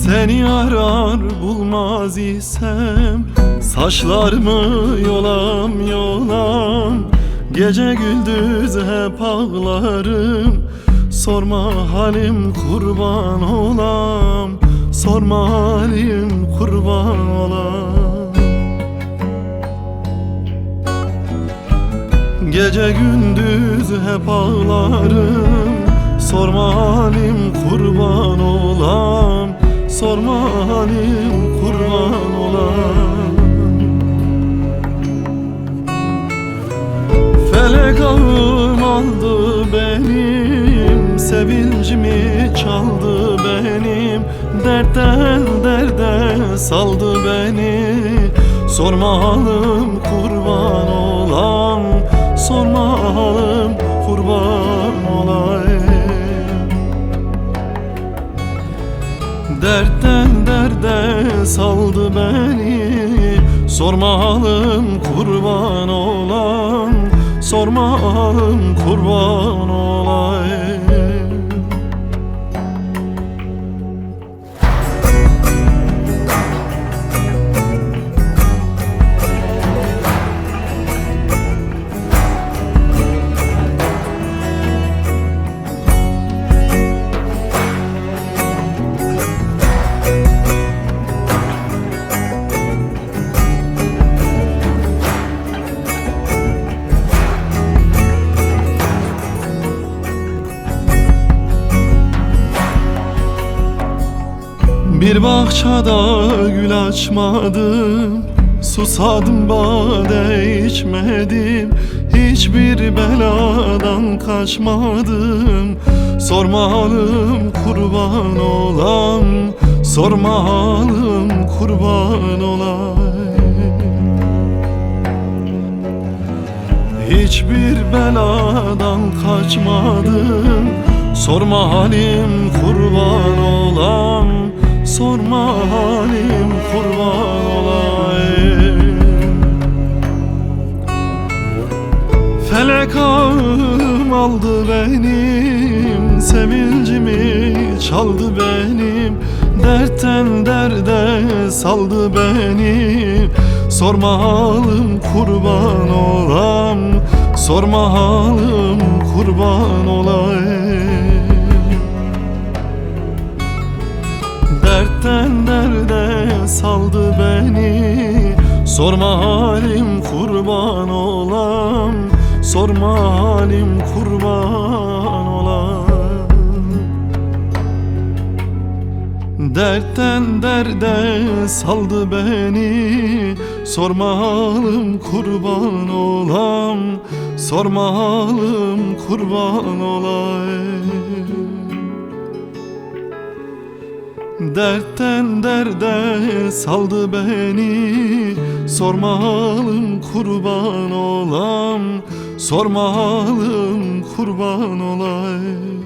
Seni arar bulmaz isem saçlarımı yolam yolam. Gece gündüz hep ağlarım, sorma halim kurban olam. Sorma halim kurban olam. Gece gündüz hep ağlarım, sorma halim kurban olam. Sorma halim kurban olam. Felek ağım aldı benim, sevincimi çaldı benim. Dertten derde saldı beni, sorma halim kurban olam. Sorma halim kurban olayım. Dertten derde saldı beni, sorma halim kurban olam. Sorma halim kurban olayım. Bir bahçada gül açmadım, susadım bade içmedim. Hiçbir beladan kaçmadım, sorma halim kurban olam. Sorma halim kurban olayım. Hiçbir beladan kaçmadım, sorma halim kurban olam. Sorma halim kurban olayım. Felek ağım aldı benim, sevincimi çaldı benim. Dertten derde saldı beni, sorma halim kurban olam. Sorma halim kurban olayım. Dertten derde saldı beni, sorma halim kurban olam. Sorma halim kurban olam. Dertten derde saldı beni, sorma halim kurban olam. Sorma halim kurban olayım. Dertten derde saldı beni, sorma halim kurban olam. Sorma halim kurban olayım.